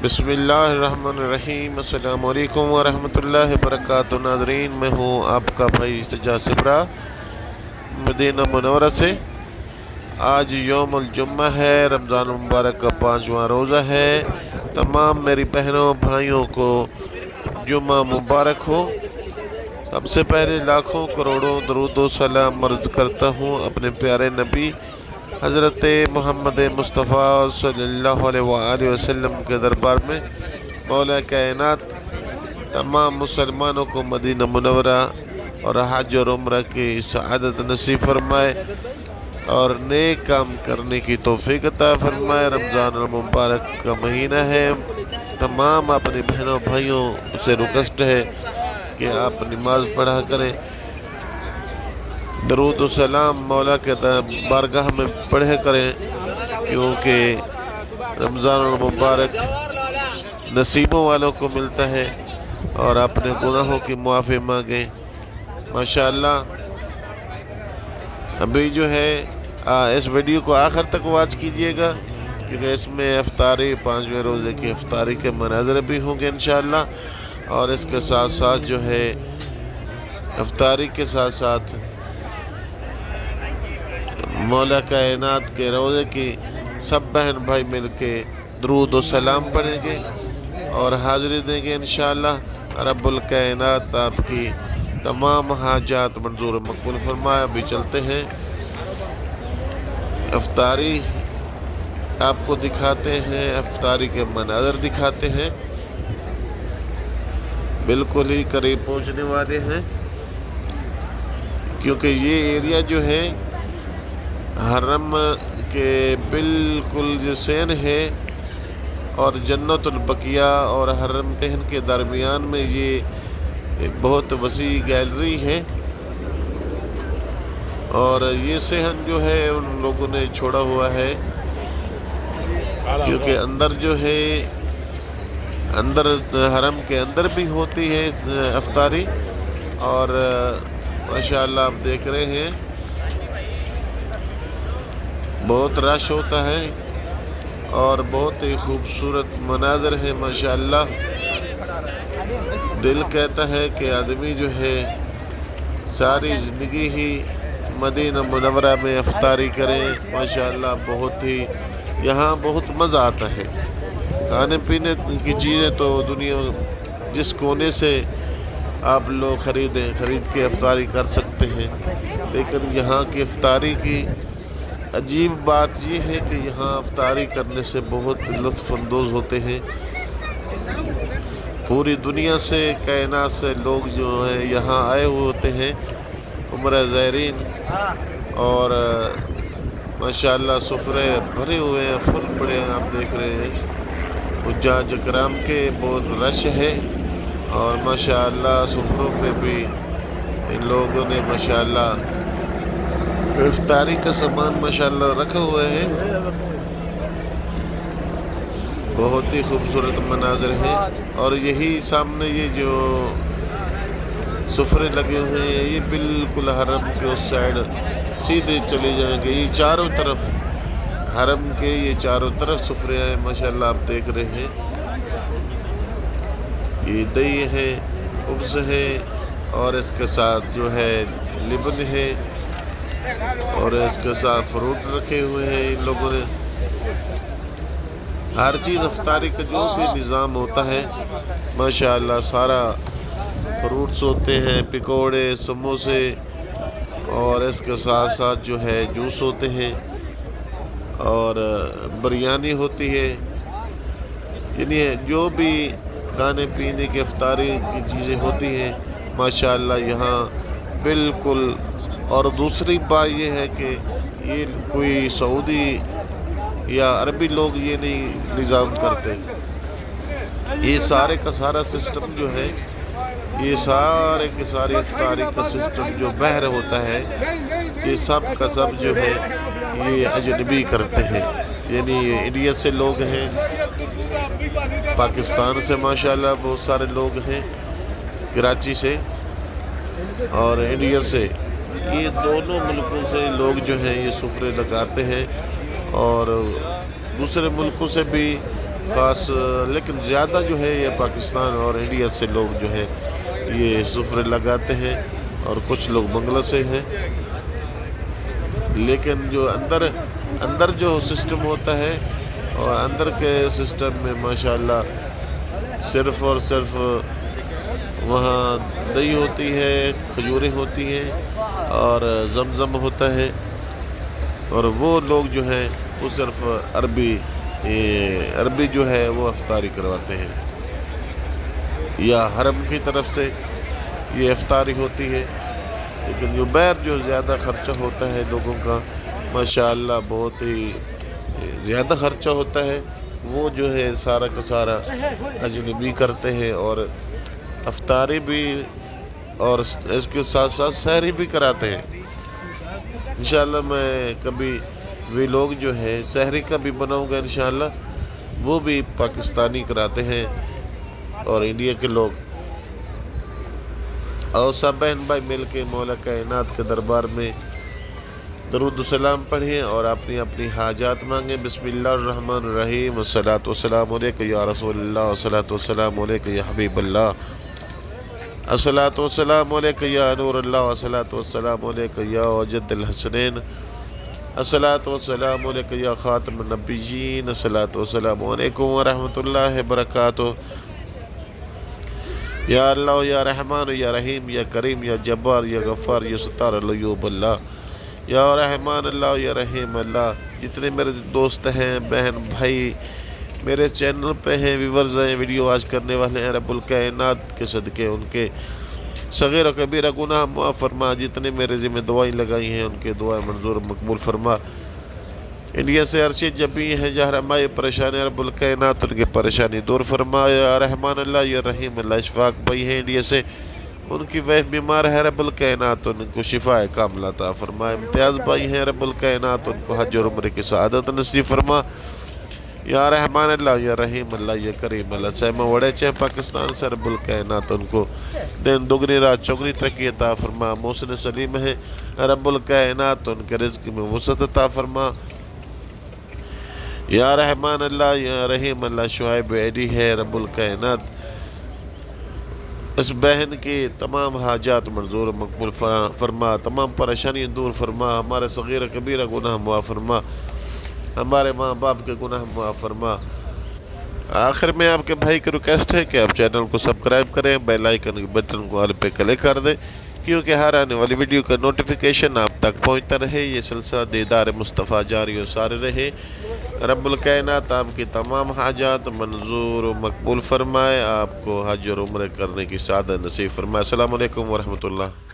بسم اللہ الرحمن الرحیم۔ السلام علیکم ورحمۃ اللہ وبرکاتہ۔ ناظرین، میں ہوں آپ کا بھائی سجاد صبرا مدینہ منورہ سے۔ آج یوم الجمعہ ہے، رمضان المبارک کا 5واں روزہ ہے۔ تمام میری بہنوں بھائیوں کو جمعہ مبارک ہو۔ سب سے پہلے لاکھوں کروڑوں درود و سلام عرض کرتا ہوں اپنے پیارے نبی حضرت محمد مصطفیٰ صلی اللہ علیہ وآلہ وسلم کے دربار میں۔ مولا کائنات تمام مسلمانوں کو مدینہ منورہ اور حج اور عمرہ کی سعادت نصیب فرمائے اور نیک کام کرنے کی توفیق عطا فرمائے۔ رمضان المبارک کا مہینہ ہے، تمام اپنی بہنوں بھائیوں سے ریکویسٹ ہے کہ آپ نماز پڑھا کریں، درود و سلام مولا کے بارگاہ میں پڑھے کریں، کیونکہ رمضان المبارک نصیبوں والوں کو ملتا ہے، اور اپنے گناہوں کی معافی مانگیں۔ ماشاءاللہ ابھی جو ہے اس ویڈیو کو آخر تک واچ کیجئے گا، کیونکہ اس میں افطاری 5ویں روزے کی افطاری کے مناظر بھی ہوں گے انشاءاللہ، اور اس کے ساتھ ساتھ جو ہے افطاری کے ساتھ ساتھ مولا کائنات کے روزے کی سب بہن بھائی مل کے درود و سلام پڑھیں گے اور حاضری دیں گے انشاءاللہ۔ رب الکائنات آپ کی تمام حاجات منظور و مقبول فرمائے۔ ابھی چلتے ہیں، افطاری آپ کو دکھاتے ہیں، افطاری کے مناظر دکھاتے ہیں۔ بالکل ہی قریب پہنچنے والے ہیں، کیونکہ یہ ایریا جو ہے حرم کے بالکل جسین ہے، اور جنت البقیہ اور حرم کہن کے درمیان میں یہ بہت وسیع گیلری ہے، اور یہ صحن جو ہے ان لوگوں نے چھوڑا ہوا ہے، کیونکہ اندر جو ہے اندر حرم کے اندر بھی ہوتی ہے افطاری، اور ماشاءاللہ آپ دیکھ رہے ہیں بہت رش ہوتا ہے اور بہت ہی خوبصورت مناظر ہے ماشاءاللہ۔ دل کہتا ہے کہ آدمی جو ہے ساری زندگی ہی مدینہ منورہ میں افطاری کریں۔ ماشاءاللہ بہت ہی یہاں بہت مزہ آتا ہے، کھانے پینے کی چیزیں تو دنیا جس کونے سے آپ لوگ خرید کے افطاری کر سکتے ہیں، لیکن یہاں کی افطاری کی عجیب بات یہ ہے کہ یہاں افطاری کرنے سے بہت لطف اندوز ہوتے ہیں۔ پوری دنیا سے، کائنات سے لوگ جو ہیں یہاں آئے ہوئے ہوتے ہیں، عمرہ زائرین، اور ماشاءاللہ سفرے بھرے ہوئے ہیں، فل پڑے ہیں۔ آپ دیکھ رہے ہیں حجاج اکرام کے بہت رش ہے، اور ماشاءاللہ سفروں پہ بھی ان لوگوں نے ماشاءاللہ افطاری کا سامان ماشاءاللہ رکھا ہوا ہے۔ بہت ہی خوبصورت مناظر ہیں، اور یہی سامنے یہ جو سفرے لگے ہوئے ہیں یہ بالکل حرم کے اس سائڈ سیدھے چلے جائیں گے، یہ چاروں طرف حرم کے یہ چاروں طرف سفرے ہیں ماشاءاللہ آپ دیکھ رہے ہیں۔ یہ دہی ہے، خبز ہے، اور اس کے ساتھ جو ہے لبن ہے، اور اس کے ساتھ فروٹ رکھے ہوئے ہیں ان لوگوں نے۔ ہر چیز افطاری کا جو بھی نظام ہوتا ہے ماشاءاللہ سارا، فروٹس ہوتے ہیں، پکوڑے، سموسے، اور اس کے ساتھ ساتھ جو ہے جوس ہوتے ہیں، اور بریانی ہوتی ہے، یعنی جو بھی کھانے پینے کے افطاری کی چیزیں ہوتی ہیں ماشاءاللہ یہاں بالکل۔ اور دوسری بات یہ ہے کہ یہ کوئی سعودی یا عربی لوگ یہ نہیں نظام کرتے، یہ سارے کا سارا سسٹم جو ہے، یہ سارے کے ساری افطاری کا سسٹم جو بحر ہوتا ہے، یہ سب کا سب جو ہے یہ اجنبی کرتے ہیں، یعنی یہ انڈیا سے لوگ ہیں، پاکستان سے ماشاءاللہ بہت سارے لوگ ہیں، کراچی سے اور انڈیا سے، یہ دونوں ملکوں سے لوگ جو ہیں یہ سفرے لگاتے ہیں، اور دوسرے ملکوں سے بھی خاص، لیکن زیادہ جو ہے یہ پاکستان اور انڈیا سے لوگ جو ہے یہ سفرے لگاتے ہیں، اور کچھ لوگ بنگلہ سے ہیں۔ لیکن جو اندر جو سسٹم ہوتا ہے، اور اندر کے سسٹم میں ماشاءاللہ صرف اور صرف وہاں دہی ہوتی ہے، کھجوریں ہوتی ہیں، اور زمزم ہوتا ہے، اور وہ لوگ جو ہیں وہ صرف عربی جو ہے وہ افطاری کرواتے ہیں، یا حرم کی طرف سے یہ افطاری ہوتی ہے۔ لیکن جو باہر جو زیادہ خرچہ ہوتا ہے لوگوں کا، ماشاءاللہ بہت ہی زیادہ خرچہ ہوتا ہے، وہ جو ہے سارا کا سارا اجنبی کرتے ہیں، اور افطاری بھی اور اس کے ساتھ ساتھ سحری بھی کراتے ہیں۔ انشاءاللہ میں کبھی ویلوگ جو ہے سحری کا بھی بناؤں گا انشاءاللہ، وہ بھی پاکستانی کراتے ہیں اور انڈیا کے لوگ، اور سب بہن بھائی مل کے مولا کائنات کے دربار میں درود و سلام پڑھیں اور اپنی اپنی حاجات مانگیں۔ بسم اللہ الرحمن الرحیم، والصلاة والسلام علیکہ یا رسول اللہ، والصلاة والسلام علیکہ یا حبیب اللہ، الصلاة والسلام علیکہ یا نور اللہ، والصلاة والسلام علیکہ یا وجد الحسنین، الصلاة والسلام علیکہ یا خاتم النبیین، الصلاة والسلام علیکم ورحمۃ اللہ وبرکاتہ۔ یا اللہ یا رحمان یا رحیم یا کریم یا جبار یا غفار یا ستار العیوب اللہ، یا رحمان اللہ یا رحیم اللہ۔ جتنے میرے دوست ہیں، بہن بھائی میرے چینل پہ ہیں، ویورز ہیں، ویڈیو واچ کرنے والے ہیں، رب الکائنات کے صدقے ان کے صغیر و کبیرہ گناہ معاف فرما، جتنے میرے ذمہ دعائیں لگائی ہیں ان کے دعائیں منظور مقبول فرما۔ انڈیا سے ارشد جبی ہیں جہاں ہماری پریشانی، رب الکائنات ان کی پریشانی دور فرما۔ یا رحمان اللہ یا رحیم اللہ، اشفاق بھائی ہیں انڈیا سے، ان کی ویف بیمار ہے، رب الکائنات ان کو شفا کاملہ عطا فرما۔ امتیاز بھائی ہیں، رب الکائنات ان کو حج اور عمرے کی سعادت نصیب فرما۔ یا رحمان اللہ یا رحیم اللہ یا کریم اللہ، سیمہ وڑے چاہے پاکستان سے، رب الکائنات ان کو دن دگنی رات چوگنی ترقی عطا فرما۔ محسن سلیم ہے، رب الکائنات ان کے رزق میں وسعت عطا فرما۔ یا رحمان اللہ یا رحیم اللہ، شعیب ایڈی ہے، رب الکائنات اس بہن کی تمام حاجات منظور مقبول فرما، تمام پریشانی دور فرما، ہمارے صغیر کبیرہ گناہ معاف فرما، ہمارے ماں باپ کے گناہ معاف فرما۔ آخر میں آپ کے بھائی کی ریکویسٹ ہے کہ آپ چینل کو سبسکرائب کریں، بیل آئیکن کے بٹن کو آل پہ کلک کر دیں، کیونکہ ہر آنے والی ویڈیو کا نوٹیفیکیشن آپ تک پہنچتا رہے۔ یہ سلسلہ دیدار مصطفیٰ جاری و ساری رہے۔ رب الکائنات آپ کی تمام حاجات منظور و مقبول فرمائے، آپ کو حج اور عمرہ کرنے کی سعادت نصیب فرمائے۔ السلام علیکم ورحمۃ اللہ۔